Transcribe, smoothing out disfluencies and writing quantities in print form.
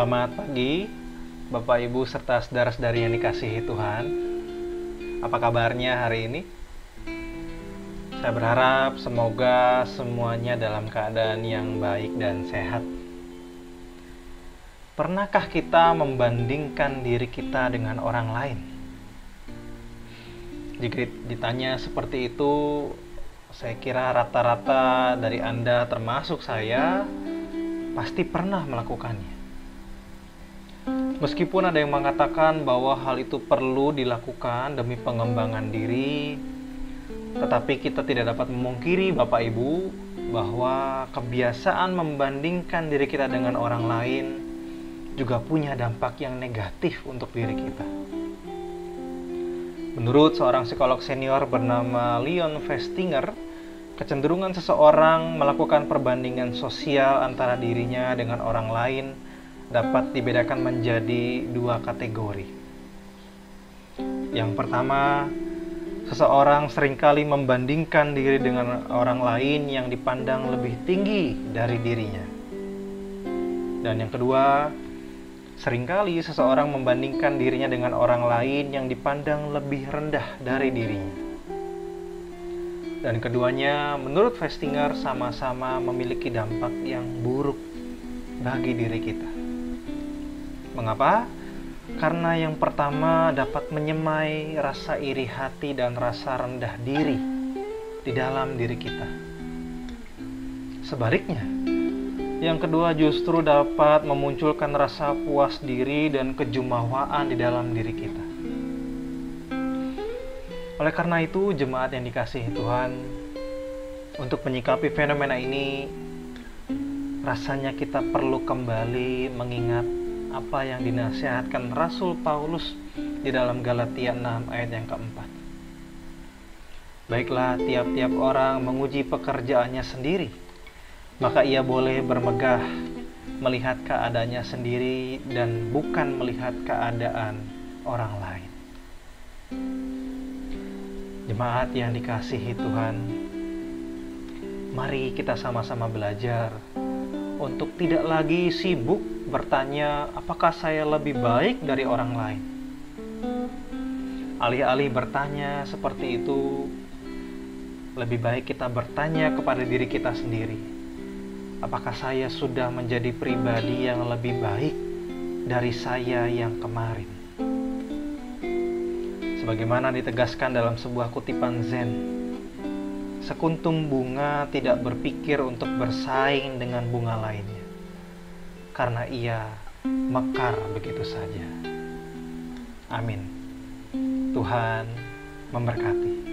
Selamat pagi, Bapak Ibu serta saudara-saudari yang dikasihi Tuhan. Apa kabarnya hari ini? Saya berharap semoga semuanya dalam keadaan yang baik dan sehat. Pernahkah kita membandingkan diri kita dengan orang lain? Jika ditanya seperti itu, saya kira rata-rata dari Anda termasuk saya pasti pernah melakukannya. Meskipun ada yang mengatakan bahwa hal itu perlu dilakukan demi pengembangan diri, tetapi kita tidak dapat memungkiri Bapak Ibu bahwa kebiasaan membandingkan diri kita dengan orang lain juga punya dampak yang negatif untuk diri kita. Menurut seorang psikolog senior bernama Leon Festinger, kecenderungan seseorang melakukan perbandingan sosial antara dirinya dengan orang lain dapat dibedakan menjadi dua kategori. Yang pertama, seseorang seringkali membandingkan diri dengan orang lain yang dipandang lebih tinggi dari dirinya. Dan yang kedua, seringkali seseorang membandingkan dirinya dengan orang lain yang dipandang lebih rendah dari dirinya. Dan keduanya, menurut Festinger, sama-sama memiliki dampak yang buruk bagi diri kita. Mengapa? Karena yang pertama dapat menyemai rasa iri hati dan rasa rendah diri di dalam diri kita. Sebaliknya, yang kedua justru dapat memunculkan rasa puas diri dan kejumawaan di dalam diri kita. Oleh karena itu, jemaat yang dikasihi Tuhan, untuk menyikapi fenomena ini, rasanya kita perlu kembali mengingat apa yang dinasihatkan Rasul Paulus di dalam Galatia 6 ayat yang keempat. Baiklah, tiap-tiap orang menguji pekerjaannya sendiri, maka ia boleh bermegah melihat keadaannya sendiri dan bukan melihat keadaan orang lain. Jemaat yang dikasihi Tuhan, mari kita sama-sama belajar untuk tidak lagi sibuk bertanya apakah saya lebih baik dari orang lain. Alih-alih bertanya seperti itu, lebih baik kita bertanya kepada diri kita sendiri, apakah saya sudah menjadi pribadi yang lebih baik dari saya yang kemarin? Sebagaimana ditegaskan dalam sebuah kutipan Zen, sekuntum bunga tidak berpikir untuk bersaing dengan bunga lainnya, karena ia mekar begitu saja. Amin. Tuhan memberkati.